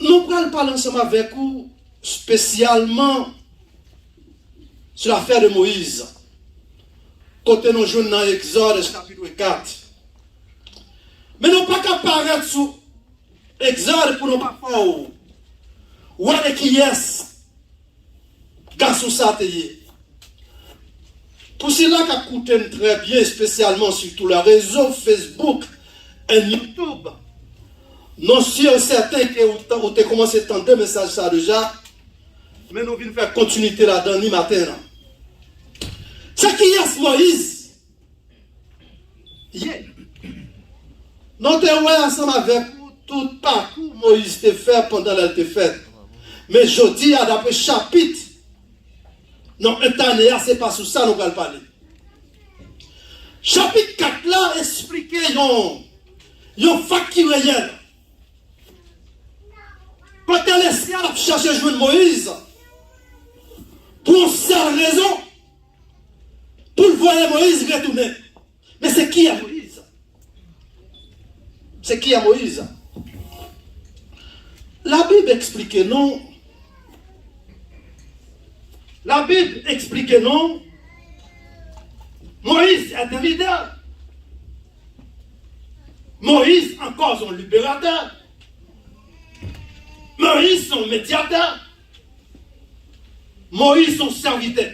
Nous allons parler ensemble avec vous spécialement sur l'affaire de Moïse. Côté nous jouons dans Exode chapitre 4. Mais nous pas qu'à paraître sur Exode pour nous pas faire ou avec qui est garçon ça pour cela qu'a coûté très bien, spécialement sur tous les réseaux Facebook et YouTube. Non sûr certain que vous avez commencé à entendre message ça déjà, mais nous venons faire continuité là-dedans ni matin. C'est qui est Moïse? Yeah. Nous sommes ensemble avec vous tout parcours Moïse t'a fait pendant qu'elle t'a fait. Mais je dis d'après chapitre, non, un temps, c'est pas sur ça nous allons parler. Chapitre 4 là, expliquer yon fact qui réel. Quand elle est a cherché à jouer Moïse, pour une seule raison, pour le voir Moïse retourner. Mais c'est qui est Moïse? C'est qui est Moïse? La Bible explique non. La Bible explique non. Moïse est un leader. Moïse encore son libérateur. Moïse son médiateur. Moïse son serviteur.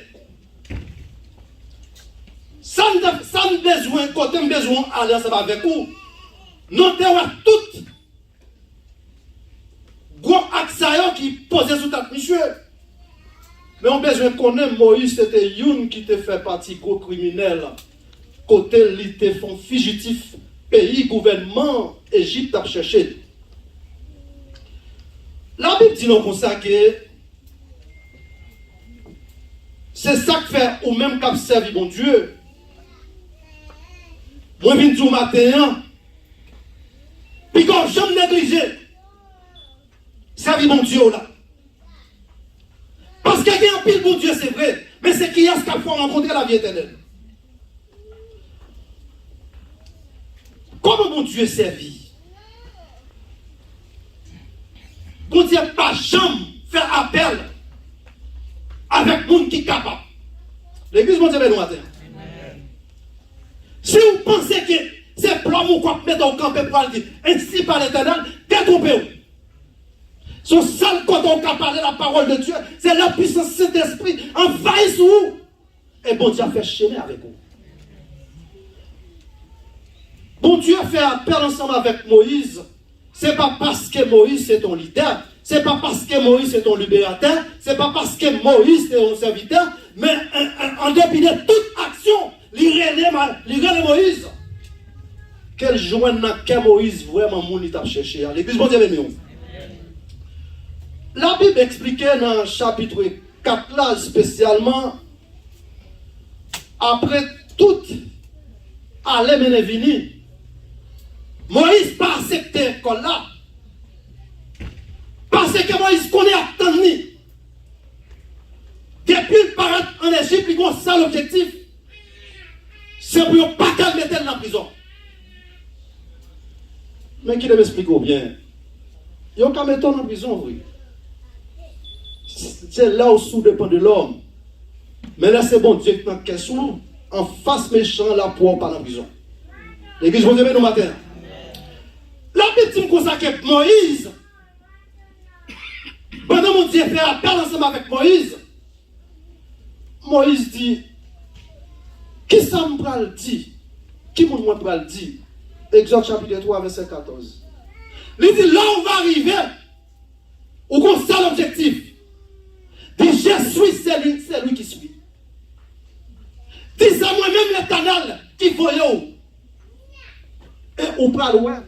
Sans besoin, côté besoin, alliance avec vous. Nous avons tout gros accès qui posait sous ta monsieur. Mais on a besoin de connaître Moïse, c'était Youn qui te fait partie gros criminel. Côté il te font fugitif, pays, gouvernement, Égypte a cherché. La Bible dit nous comme ça que c'est ça que fait ou même qu'à servir mon Dieu. Moi je viens du matin, puis quand j'aime négliger, servir mon Dieu là. Parce qu'il y a un pile pour Dieu, c'est vrai. Mais c'est qui est-ce qu'il faut rencontrer la vie éternelle? Comment mon Dieu servit? Mon Dieu pas jamais faire appel avec le monde qui est capable. L'église, mon Dieu, est matin. Si vous pensez que c'est plan ou quoi mettre au camp pour dire ainsi par l'éternel, détrompez-vous. Son seul quand on peut parler la parole de Dieu, c'est la puissance de cet esprit envahit sur vous. Et bon Dieu a fait chemin avec vous. Bon Dieu a fait appel ensemble avec Moïse. Ce n'est pas parce que Moïse est ton leader, ce n'est pas parce que Moïse est ton libérateur, ce n'est pas parce que Moïse est ton serviteur, mais en dépit de toute action, l'irélé Moïse. Quel joint n'a qu'un Moïse vraiment mon t'a cherché. L'église, bon Dieu, aimé. La Bible expliquait dans le chapitre 4 là, spécialement, après tout, aller mener vini, Moïse pas accepté l'école là. Parce que Moïse connaît attendu. Depuis qu'il paraît en Égypte, il a ça l'objectif. C'est pour ne pas qu'elle mette dans la prison. Mais qui m'explique bien? Il y a qu'à mettre en prison, oui. C'est là où tout dépend de l'homme. Mais là, c'est bon Dieu qui n'a question. En face méchant, là, pour pas en prison. L'église, vous aimez nous matin. La Bible dit comme ça que Moïse, pendant mon Dieu fait appel ensemble avec Moïse, Moïse dit, qui ça me pral dit? Qui me pral dit? Exode chapitre 3, verset 14. Il dit, là on va arriver, où qu'on ça l'objectif. Dit, je suis celui qui suit. Dit, c'est moi-même l'éternel qui voyait. Et on parle loin.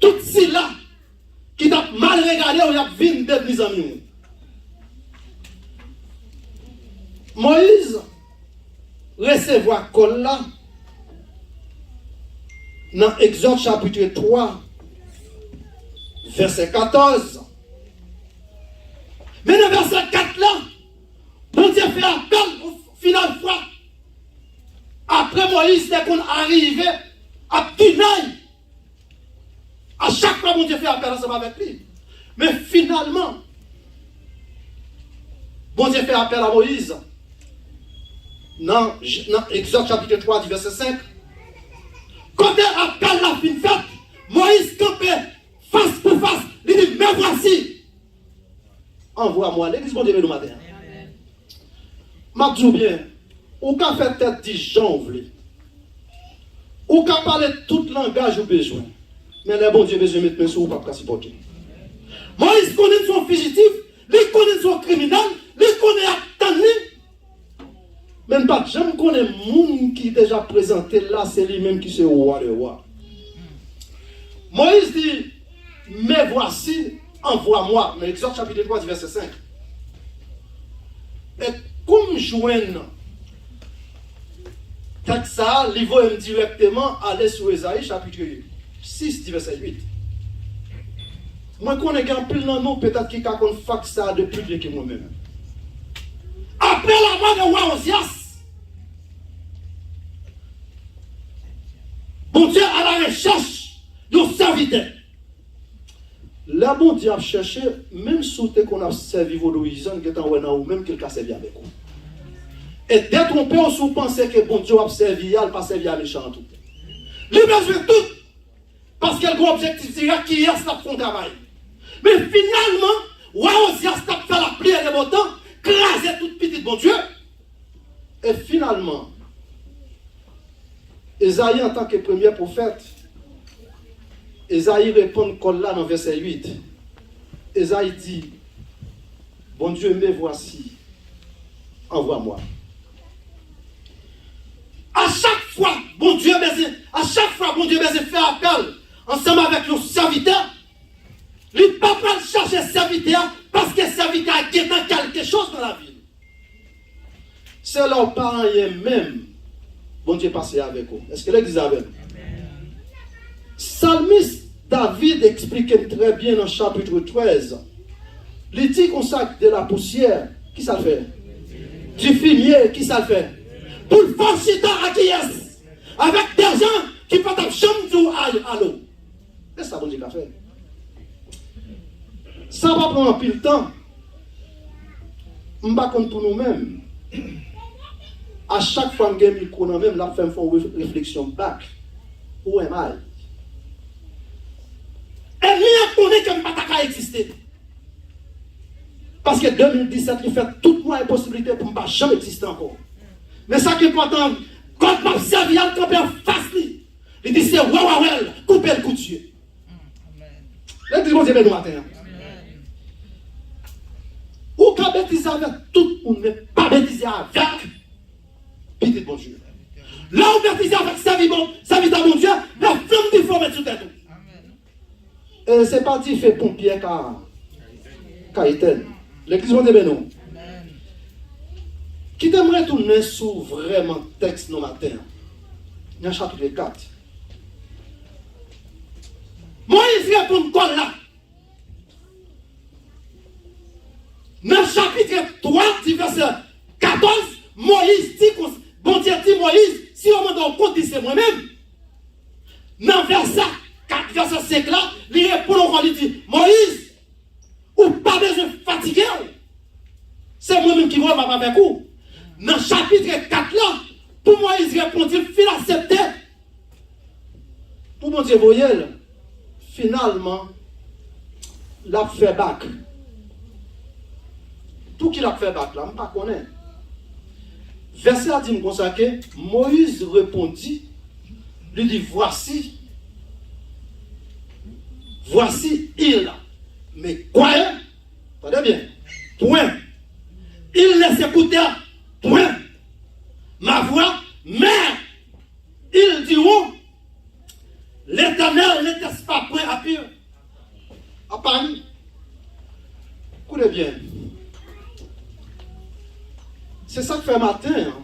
Tout cela qui t'a mal regardé ou y a vu des amis. Moïse recevoir col là dans Exode chapitre 3 verset 14. Mais dans verset 4 là, bon Dieu fait appel au final fois. Après Moïse, dès qu'on arrivait à Tinaï, à chaque fois, mon Dieu fait appel ensemble avec lui. Mais finalement, bon Dieu fait appel à Moïse. Dans Exode chapitre 3, du verset 5. Quand il appelle la fin faite, Moïse campait face pour face. Il dit, mais voici. Envoie-moi. L'église bon Dieu le matin. Je dis bien, ou qu'a fait tête 10 gens, ou qu'a parlé tout langage au besoin. Mais le bon Dieu besoin de mettre mes sous ou pas qu'à supporter. Moïse connaît son fugitif, il connaît son criminel, il connaît attendri. Même pas, je connais le monde qui est déjà présenté là, c'est lui-même qui se roi de roi. Moïse dit, mais voici, envoie-moi. Mais Exode chapitre 3, verset 5. Et comme joigne ça, il va directement aller sur Esaïe chapitre 6, verset 8. Moi, je connais un peu dans nous, peut-être qui a fait ça depuis plus que moi-même. Après la mort de roi Osias, bon Dieu à la recherche d'un serviteur. Là, bon Dieu a cherché, même sous qu'on a servi vos Louisiane, qui est en ou même quelqu'un a servi avec vous. Et détromper, on sous penser que bon Dieu a servi, il n'a pas servi à méchant tout. Il besoin de tout. Parce qu'il y a un objectif direct qui est ça font travail. Mais finalement, roi Osias a fait la prière de bon temps, crasé toute petite bon Dieu. Et finalement, Esaïe en tant que premier prophète, Esaïe répond comme là dans verset 8. Esaïe dit, bon Dieu, me voici, envoie-moi. À chaque fois, bon Dieu, fait appel ensemble avec le serviteur. Il ne peut pas chercher serviteur parce que le serviteur a quelque chose dans la vie. C'est leurs parents même. Bon Dieu passé avec eux. Est-ce que l'église a même? Psalmiste David explique très bien dans chapitre 13. Il dit qu'on sac de la poussière. Qui ça le fait? Du fumier. Qui ça le fait? Pour le faire à qui est? Avec des gens qui peuvent être chambre à l'eau. C'est ça bon Dieu qu'a fait. Ça va prendre un peu de temps. Je ne sais pas pour nous-mêmes. À chaque fois que je micro dans même, la femme fait une réflexion back. Où est mal? Et rien connaît que je ne peux pas exister. Parce que 2017, il fait toutes les possibilités pour ne pas jamais exister encore. Mais ça qui est important, quand je m'observe, il y a un campé en face. Il dit c'est ouais, coupez le coup de Dieu. Là, dis-moi, c'est bien le matin. Ou qu'à bêtiser avec tout le monde, mais pas bêtiser avec petit bon Dieu. Là où bêtiser avec sa vie à bon Dieu, la flamme du feu met sous tête. Et c'est pas dit fait pompier qu'à Étienne. L'église va dire non. Qui t'aimerait tourner sur vraiment texte nos matin? Dans le chapitre 4. Moïse répond quoi là? Dans le chapitre 3, verset 14, Moïse dit, bon Dieu dit Moïse, si on me donne compte, c'est moi-même. Dans le verset 4, verset 5 là, il répond encore, il dit, Moïse, ou pas besoin de fatiguer, c'est moi-même qui vois ma avec vous. Dans le chapitre 4 là, pour Moïse répond, il fit accepter. Pour mon Dieu, voyez, finalement, l'a fait back. Tout qui l'a fait back là, je ne sais pas connaître. Verset a dit consacré, Moïse répondit, lui dit, voici il. Mais quoi? Attendez bien. Point. Il laisse écouter. Point. Ma voix, mais ils diront, l'Éternel n'était pas prêt à pire. À Paris. Écoutez bien. C'est ça que fait matin. Hein.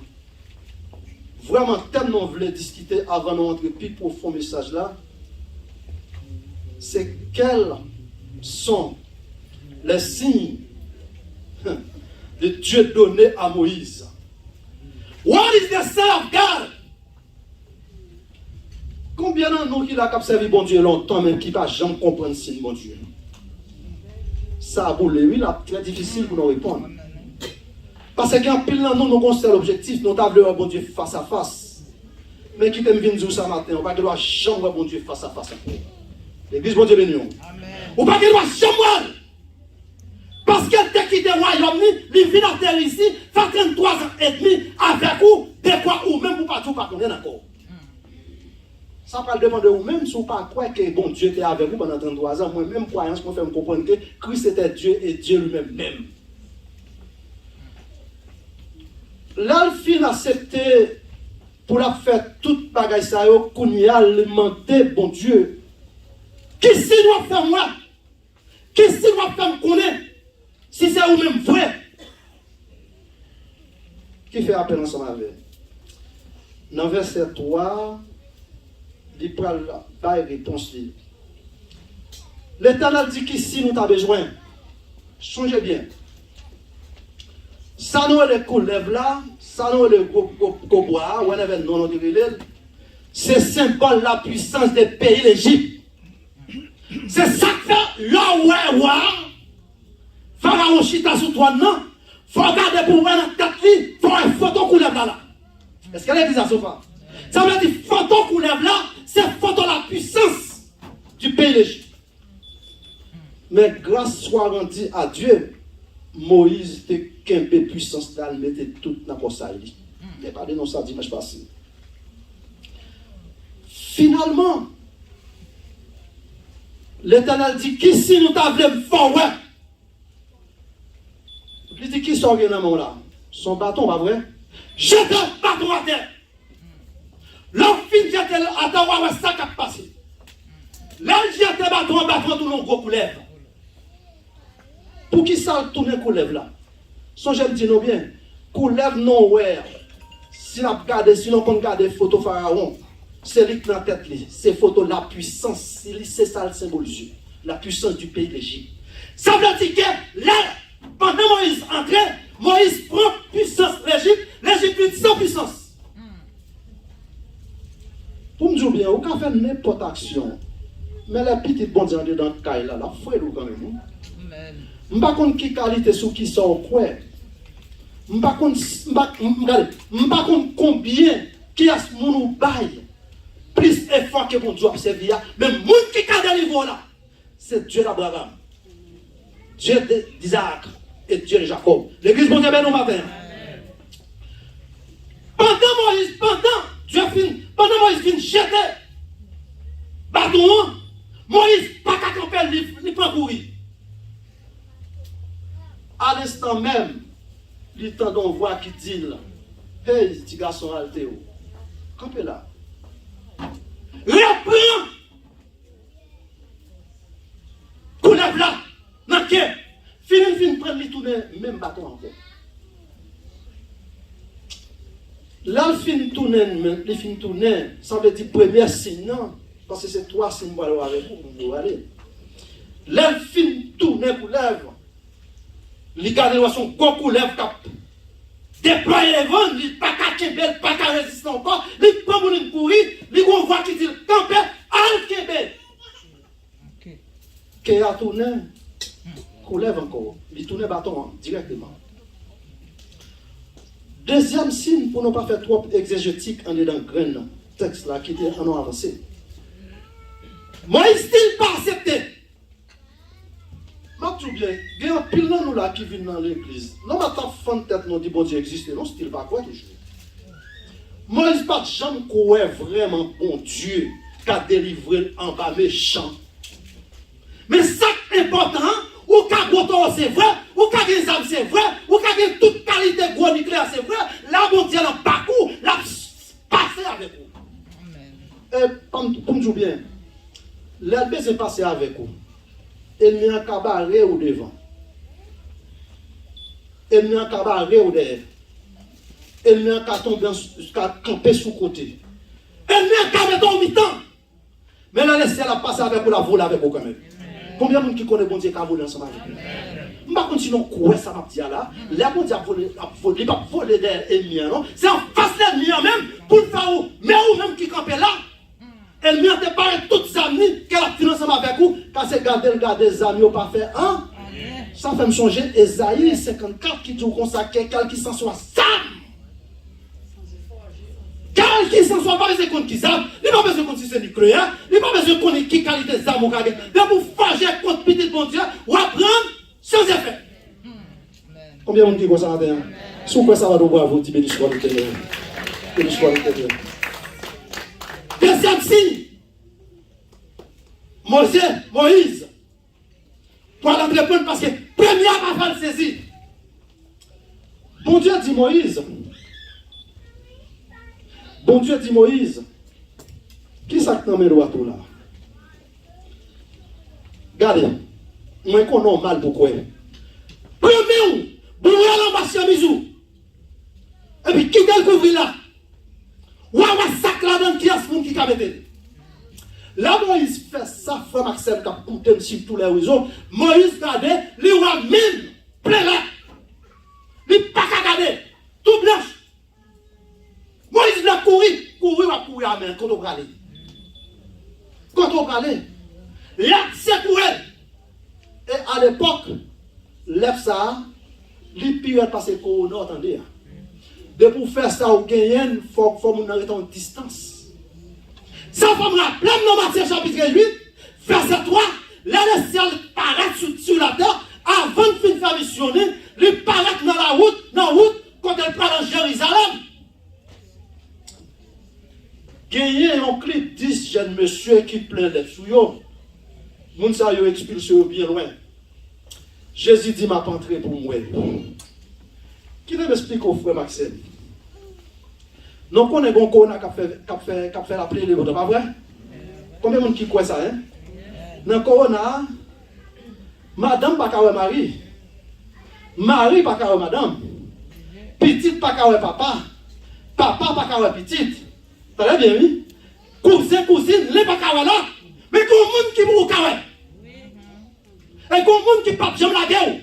Vraiment, tellement on voulait discuter avant de rentrer plus profond message là. C'est quels sont les signes de Dieu donné à Moïse. What is the sign of God? Combien de nous qui l'a servi bon Dieu longtemps, même qui ne va jamais comprendre le signe bon Dieu? ça a boulé, oui, là, très difficile pour nous répondre. Parce qu'en pile, nous, nous considérons l'objectif, nous avons un bon Dieu face à face. Mais qui t'aime venir dire ça matin, on va que jamais bon Dieu face à face. L'église, bon Dieu béni. On va que jamais. Parce qu'elle t'a quitté le royaume, il vient à terre ici, fait 33 ans et demi avec vous, de quoi ou même pour pas tout, pas qu'on est d'accord. Ça va dépendre de vous-même si vous ne pas croire que bon Dieu était avec vous pendant 33 ans. Moi-même, croyance, moi, fait me comprendre que Christ était Dieu et Dieu lui-même même. L'alfin accepté pour la faire toute bagaille ça yo qu'on y a alimenté bon Dieu. Qui si doit faire moi? Qui si doit faire me connaître? Si c'est vous-même vrai. Qui fait appel ensemble avec? Dans verset 3, il prend la réponse. L'Éternel dit qu'ici nous t'avons besoin. Songez bien. Ça nous les couleuvres là, ça nous les cobois, ou un non c'est symbole de la puissance des pays d'Égypte. C'est ça que fait là Pharaon chita sous toi non, faut regarder pour voir dans tête li, faut une photo couleuvre là. Est-ce qu'elle est dit ça souvent? Ça veut dire photo couleuvre là, c'est photo la puissance du pays d'Égypte. Mais grâce soit rendue à Dieu, Moïse était qu'un peu puissance là, il mettait tout dans le ça. Il n'a pas de non ça dimanche passé. Finalement, l'Éternel dit qu'ici nous t'avons fort ouais. Il dit qui sort dans mon là? Son bâton, pas vrai? Jette le bâton à terre. L'homme fin jette à terre, ouais, ça qui a passé. Là, jette le bâton, tout le gros couleuvre. Pour qui ça tourne couleuvre là? Son j'aime dire non bien. Couleuvre non ouais. Si on regarde, si on regarde photo pharaon, c'est lui qui dans la tête, c'est photo la puissance, c'est ça le symbolise. La puissance du pays d'Égypte. Ça veut dire que là, pendant Moïse entrait, Moïse prend puissance l'Égypte, l'Égypte est sans puissance. Pour me dire bien, on peut faire n'importe action. Mais la petite bonne dans le caille là, la foi est quand même. Je ne sais pas qui qualité sur qui sort quoi. Je ne sais pas combien qui a ce monde bail. Plus effort que mon Dieu a servi. Mais le monde qui a des niveaux là, c'est Dieu d'Abraham, Dieu d'Isaac et Dieu de Jacob. L'église bon Dieu ben nous matin. Pendant Moïse fin jeter bâton, Moïse pas qu'à camper, il prend courir. À l'instant même, il tend une voix qui dit là, hey, petit garçon altéo, campez là. Reprends! Coulève là, dans quai. Fin prendre les tourner, même bâton encore. Là, il fin tourner, ça veut dire premier signe, non? Parce que c'est trois signes pour aller avec vous, aller. Là, il fin tourner coulève. Il garde son gros coulève cap. Déployer les vents, il pas qu'à Québec, pas qu'à résister encore. Il prend pour une courir, il voit qui dit camper à Québec. Qui a tourné, coulève encore. Il tourne bâton directement. Deuxième signe pour ne pas faire trop exégétique en est dans le grain texte là qui était en avancé. Moïse il pas accepté. Ma tout bien, il y a un pile de nous là qui viennent dans l'église. Non, ma ta fan tête nous dit bon Dieu existe, non, c'est pas quoi toujours. Moïse pas jamais croire vraiment bon Dieu qui a délivré en bas méchant. Mais ça important, ou qu'a goton c'est vrai, ou qu'a des âmes c'est vrai, ou qu'a toute qualité gros nucléaire c'est vrai, là bon Dieu dans parcours, là passer avec vous. Et pour me dire bien, l'herbe c'est passer avec vous. Il n'y a un cabaret ou devant. Il n'y a un cabaret ou derrière. Il n'y a qu'à camper sous côté. Il n'y a qu'à mettre au mi-temps. Mais là, laissez la passer avec vous, la voler avec vous quand même. Combien de gens qui connaissent bon Dieu qui a volé ensemble avec vous? Je ne vais pas continuer quoi ça va dire là. Là, bon Dieu a volé, il va voler derrière l'ennemi, non? C'est en face de l'ennemi même pour le faire où? Mais où même qui campait là? Elle m'a préparé toutes les amis qu'elle a financé avec vous, car c'est garder les amis au pas fait, hein? Ça fait me changer Esaïe 54 qui dit qu'on ça quelqu'un qui s'en soit Sam. Quelqu'un qui s'en soit pas besoin de compte qui ça, il pas besoin de compte si c'est nucléaire, il pas besoin de connaître qui qualité d'armes ou carré. Mais pour faire contre petit bon Dieu, ou apprendre sans effet. Combien de monde qui comme ça matin? Si vous ça va nous bravo, dit béni soit l'Éternel. Béni soit l'Éternel. Deuxième signe. Moïse. Pour aller répondre parce que première pas faire saisir. Bon Dieu dit Moïse. Bon Dieu dit Moïse. Qui ça que nomme le tout là? Regardez. Moi qu'on a mal pour quoi? Premier, bon l'ambassade misou. Et puis qui le couvrir là? Ou un sac là dans qui a ce monde qui a metté. Là, Moïse fait ça, frère Maxime, qui a coupé sur tous les réseaux. Moïse regardait, les rois mine, plein là. Les pas qu'à regarder, tout blanche. Moïse l'a courir à main, quand on va aller. Quand on va aller, là, c'est pour elle. Et à l'époque, lève ça, les pires passer corona, attendez. De pour faire ça, au gagnant, il faut qu'on arrête en distance. Ça va me rappeler dans Matthieu chapitre 8, verset 3, là le ciel paraît sur la terre, avant de finir faire missionner, il paraît dans la route, quand elle part dans Jérusalem. Gagné un clip 10 jeunes monsieur qui plein les sous moun sa yo expulsé bien loin. Jésus dit m'a pas entré pour moi. Qui m'explique au frère Maxime? Non, qu'on est bon corona qui fait l'appeler les autres, pas vrai? Combien de monde qui croit ça, hein? Dans corona, madame pas qu'à mari, mari pas qu'à madame, petite pas qu'à papa, papa pas qu'à petite. Très bien, oui? Cousine, les pas qu'à là, mais qu'on monde qui vous qu'à et qu'on monde qui pas jamais la guerre.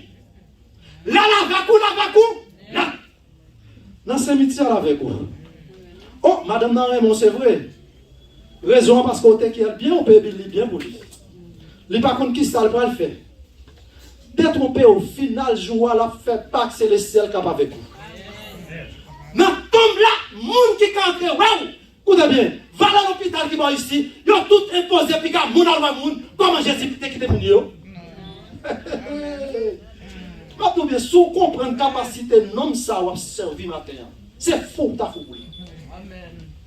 Là, la vacu, là. Dans le cimetière avec vous. Oh, madame Narémon, c'est vrai. Raison parce qu'on est bien, on peut bien pour lui. Il n'est pas contre qui ça le fait. Détrompé au final, joie la fait pas que c'est le ciel qui est avec vous. Mais tombe là, monde qui est entré, waouh, écoutez bien, va à l'hôpital qui va ici, ils ont tout imposé, puis quand moun a moun, comment Jésus peut quitter moun yo? Maintenant, bien, si vous comprenez la capacité de l'homme, ça va servir matin. C'est faux, t'as fou.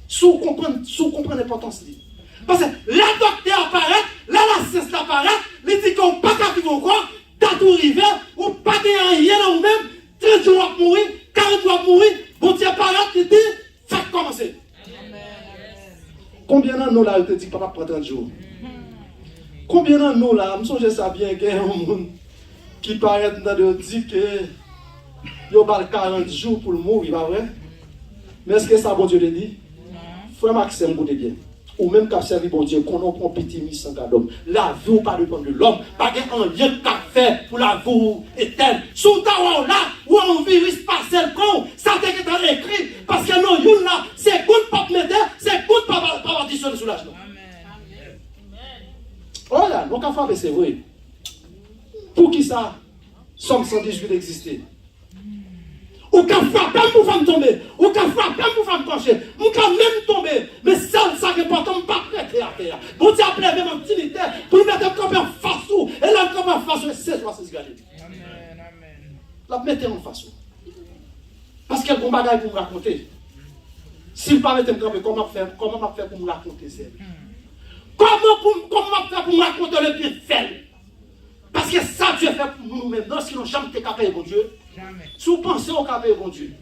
Si vous comprenez l'importance. Parce que la docteur apparaît, la science apparaît, il dit qu'on n'a pas qu'à vivre encore, t'as tout arrivé, ou pas de rien dans vous-même, 30 jours à mourir, 40 jours à mourir, bon Dieu apparaît, il dit, faites commencer. Combien d'années nous là, il te dit, papa, pour 30 jours? Combien d'années nous là, je me souviens ça bien, qu'il y a un monde qui paraît dans le dit que il y a 40 jours pour le mourir, pas vrai? Mais est-ce que ça, bon Dieu, le dit? Frère Maxime, écoutez bien. Ou même qu'à servir bon Dieu, qu'on en prend petit mis sans cadeau. La vie ou pas dépend de l'homme. Pas un lien qu'a fait pour la vie éternelle. Sous ta là, ou un virus partiel con, ça t'est écrit. Parce que non, yon là, c'est good pas mettre, c'est good pas partitionner sous l'âge. Oh là, donc à faire, c'est vrai. Pour qui ça, Somme 118 existait? Ou qu'à frapper pour femme tomber, ou qu'à frapper pour femme pencher, ou qu'à même tomber, mais seul ça qui est important, pas prêter à terre. Bon Dieu appelé même un petit militaire pour nous mettre un camp en face ou, et là un camp en face ou, c'est quoi c'est ce gars. Amen. La mettez en face ou. Parce qu'il y a un bon bagage pour me raconter. S'il pas mettre un camp, comment faire pour me raconter ça? Comment faire pour me raconter le bien fait? Parce que ça Dieu fait pour nous maintenant, sinon jamais t'es capable de bon Dieu. Jamais. Si vous pensez au capable de bon Dieu,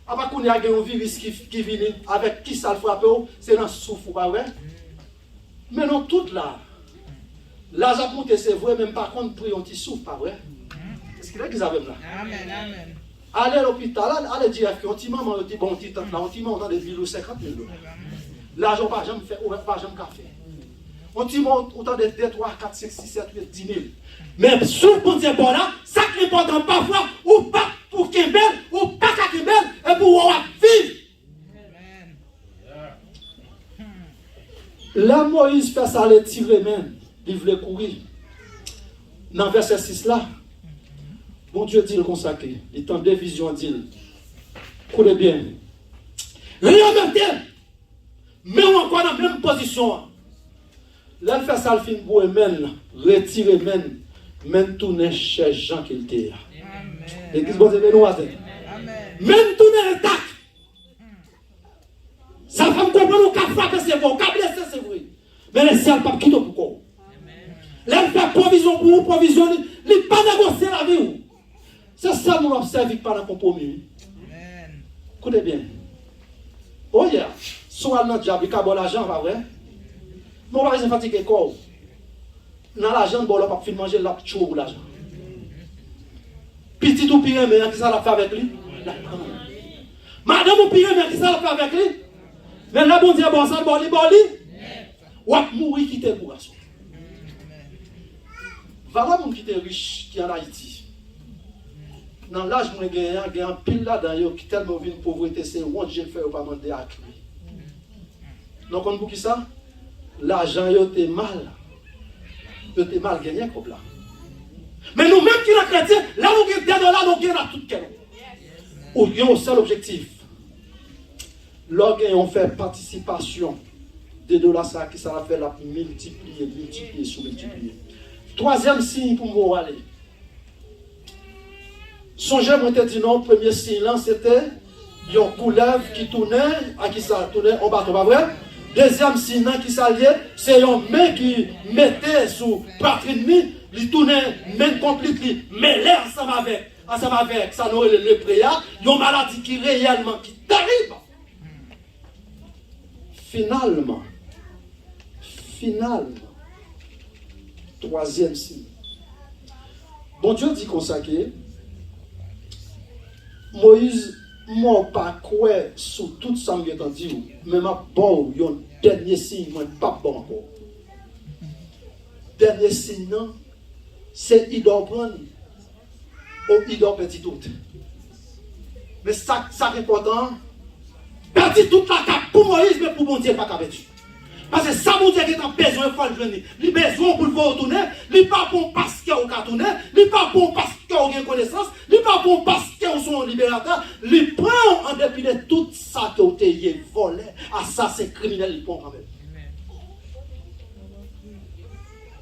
après qu'on y a un virus qui vient avec qui ça le frappe, c'est dans le souffle, pas vrai? Mais non, tout là, là, j'ai monté, c'est vrai, même par contre, pour un petit souffle, pas vrai? Est-ce qu'il y a qui savent là? Amen. Allez à l'hôpital, allez dire que un petit maman, un petit bon petit tante, là, un petit maman, on a des villes 50 000 $. L'argent, pas jamais fait, pas jamais café. On dit autant de 2, 3, 4, 5, 6, 7, 8, 10 000. Mais sous le Dieu bon là, ça qui est important parfois, ou pas pour Kembel, ou pas qu'à Kembel, et pour vivre. Là, Moïse fait ça, les tirer même, il voulait courir. Dans verset 6 là, Bon Dieu dit le consacré. Il tend des visions, dit. Écoutez bien. Rien maintenant. Mais encore dans la même position. Là, il fait ça, le film pour eux-mêmes. Retirer même. Même tourner chez Jean qu'il était. L'église, bon Dieu, nous même tourner intact. Ça va me comprendre qu'à frapper, c'est bon. Qu'à blesser, c'est vrai. Mais les ciels ne pas quitter pour quoi. Là, il fait provision pour vous, provision. Il n'est pas négocier la vie. C'est ça que nous observons par un compromis. Écoutez bien. Oh yeah. Soit notre diable, il a bon l'argent, pas vrai? Mais on va se fatiguer quoi? Dans l'argent, bon, on va pas manger la chou pour l'argent. Petit ou pire, mais qui ça l'a fait avec lui? Madame ou pire, mais qui ça l'a fait avec lui? Mais là, bon Dieu, bon, ça, bon, ou à mourir qui t'est pour ça. Voilà mon qui était riche qui est en Haïti. Dans l'âge où il y a un pile là-dedans qui tellement vient de pauvreté, c'est où je fais pas demander à lui. Donc, on dit qui ça? L'argent était mal. Il était mal gagné comme là. Mais nous-mêmes qui sommes chrétiens, là nous avons des dollars, nous gagnons tout quel. Ou il y a un seul objectif. Lorsqu'on fait participation des dollars, ça qui ça va faire la multiplier, sous-multiplier. Troisième signe pour moi aller. Songez, moi, je dit non, le premier signe là, c'était une couleuvre qui tournait, à qui ça tournait en bateau, pas vrai? Deuxième signe qui s'alliait, c'est une main qui mettait sous poitrine, il tournait main complète, mais l'air ensemble avec, ça nous le préa, une maladie qui réellement, qui t'arrive. Finalement, troisième signe. Bon Dieu dit consacré, Moïse, moi pas quoi sous tout ça que j'ai dit, mais ma bon, il y a un dernier signe, moi pas bon encore. Dernier signe, c'est il doit prendre ou il doit perdre tout. Mais ça est important, perdre toute la cape pour Moïse, mais pour mon Dieu, pas perdu. Parce que ça, mon Dieu, qui a besoin, il faut le venir. Il a besoin pour le voir retourner. Il n'est pas bon parce qu'il y a un cartonné. Il n'est pas bon parce qu'il y a une connaissance. Il n'est pas bon parce qu'il y a son libérateur. Il prend en dépit de tout ça que vous avez volé. Assassin criminel, il prend quand même.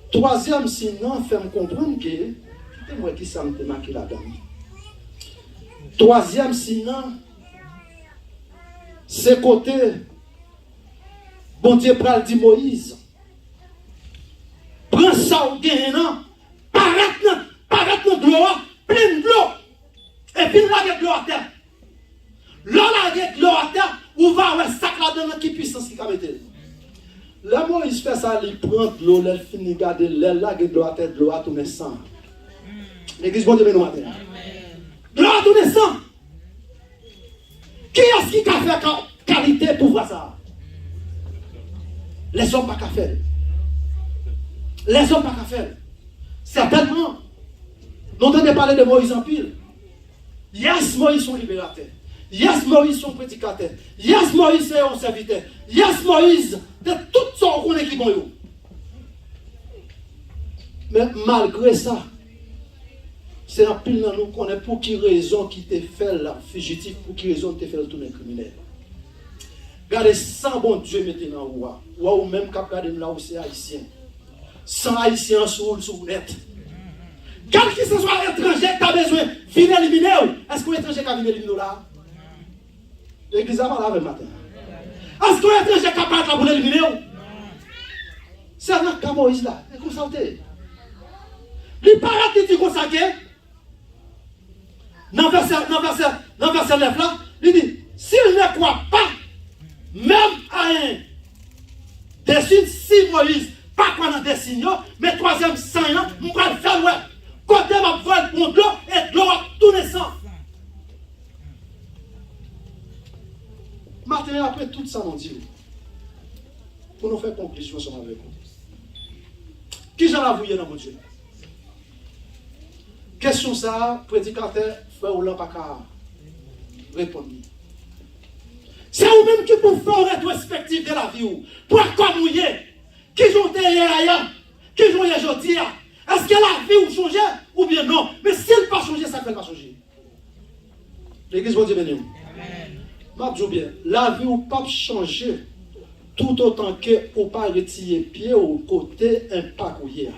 Troisième sinon, fait me comprendre que c'est moi qui ça me marqué là-dedans. Troisième sinon, c'est côté. Bon Dieu pral dit Moïse, prends ça ou gagne, paraît de l'eau, plein de l'eau, et puis là, de l'eau à terre. Là, de l'eau à terre, ou va ouais, sac là-dedans qui puissance qui a mis. Là, Moïse fait ça, il prend de l'eau, il finit de garder l'aile, là, de l'eau à terre, de l'eau à tourner sang. L'église, bon Dieu, nous à terre. De l'eau à tourner sang. Qui est-ce qui a fait qualité pour voir ça? Les hommes pas qu'à faire. Les hommes pas qu'à faire. Certainement. Nous entendons parler de Moïse en pile. Yes, Moïse son libérateur. Yes, Moïse son prédicateur. Yes, Moïse c'est un serviteur. Yes, Moïse de toutes sortes qu'on est qui vont. Mais malgré ça, c'est un pile dans nous qu'on est pour qui raison qui te fait la fugitif, pour qui raison te fait le tourner criminel. Regardez, sans bon Dieu maintenant, ou même cap regardez là où c'est haïtien. Sans haïtien sur net. Quel qui ce soit étranger qui a besoin de venir éliminer, est-ce qu'un étranger qui a venir éliminer là? L'église a parlé le matin. Est-ce qu'un étranger qui a parlé là pour l'éliminer? C'est un cas Moïse là. Et comme ça, les parents qui disent comme ça, dans verset 9 là, il dit, s'il ne croit pas, même à un dessin, si Moïse, pas quoi dans des signes, mais troisième signe, nous allons faire ouais. Côté ma voile pour l'eau et l'eau à tout naissant. Maintenant, après tout ça, mon Dieu, pour nous faire conclusion ensemble avec vous. Qui j'en a voué dans mon Dieu? Question ça, prédicateur, frère ou l'an pas qu'à répondre. C'est vous-même qui pour faire une rétrospective de la vie. Pour accommoder qui j'ont été hier, qui j'ont aujourd'hui. Est-ce que la vie ou changé ou bien non? Mais si elle n'a pas changé, ça ne fait pas changer. L'église va dire béni. Je dis bien, la vie ou pas changer tout autant que ou pas retirer pied au côté impact ou hier.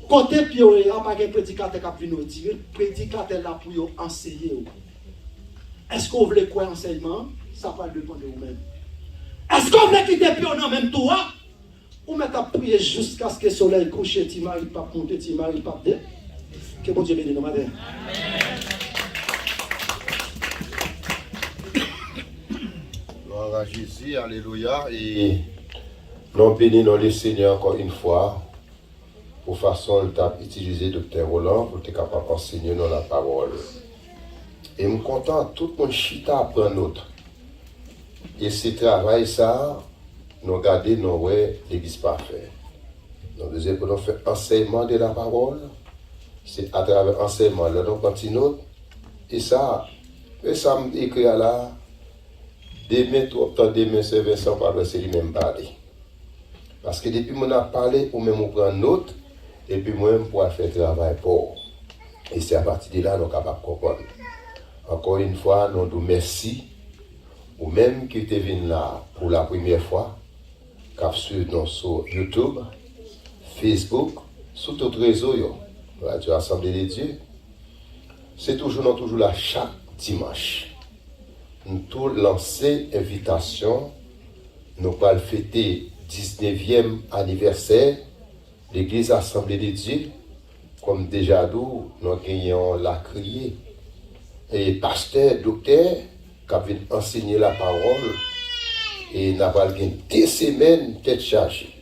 Côté pied ou hier, pas de prédicateur qui vient nous dire, prédicateur là pour enseigner. Est-ce qu'on veut quoi enseignement? Ça va dépendre de vous-même. Est-ce qu'on veut quitter pied ou non même toi? Ou mettre à prier jusqu'à ce que le soleil couche, tu maries pas monter, tu maries pas de. Que bon Dieu bénisse nos madères. Gloire à Jésus, alléluia. Et nous bénissons le Seigneur encore une fois pour façon d'utiliser Dr. Roland pour être capable d'enseigner dans la parole. Et je suis content, tout le monde chita après notre. Et ce travail, ça, nous regardons, nous voyons l'église parfaite. Nous deuxième pour nous faire enseignement de la parole. C'est à travers l'enseignement, là, nous continuons. Et ça écrit là, demain, tout le temps, demain, c'est Vincent Pablo, c'est lui-même parler. Parce que depuis qu'on a parlé, ou même on prend note, et puis moi-même, pour faire le travail pour. Et c'est à partir de là, nous sommes capables de comprendre. Encore une fois, nous nous merci, ou même qui était venu là pour la première fois, cap sur YouTube, Facebook, sur tout réseau, Radio Assemblée des Dieux. C'est toujours là chaque dimanche. Nous tout lancé invitation, nous allons fêter 19e anniversaire de l'Église Assemblée des Dieux. Comme déjà nous gagnons la criée. Et pasteur, docteur, qui vient enseigner la parole, et nous avons 2 semaines tête chargée.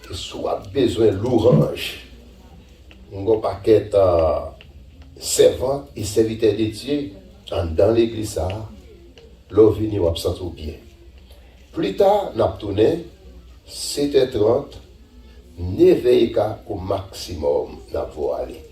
Et soit besoin de l'orange, nous avons un paquet servants et serviteurs de Dieu dans l'église, l'eau vient ou absent ou bien. Plus tard, nous avons tourné 7h30, 9h au maximum, nous avons aller.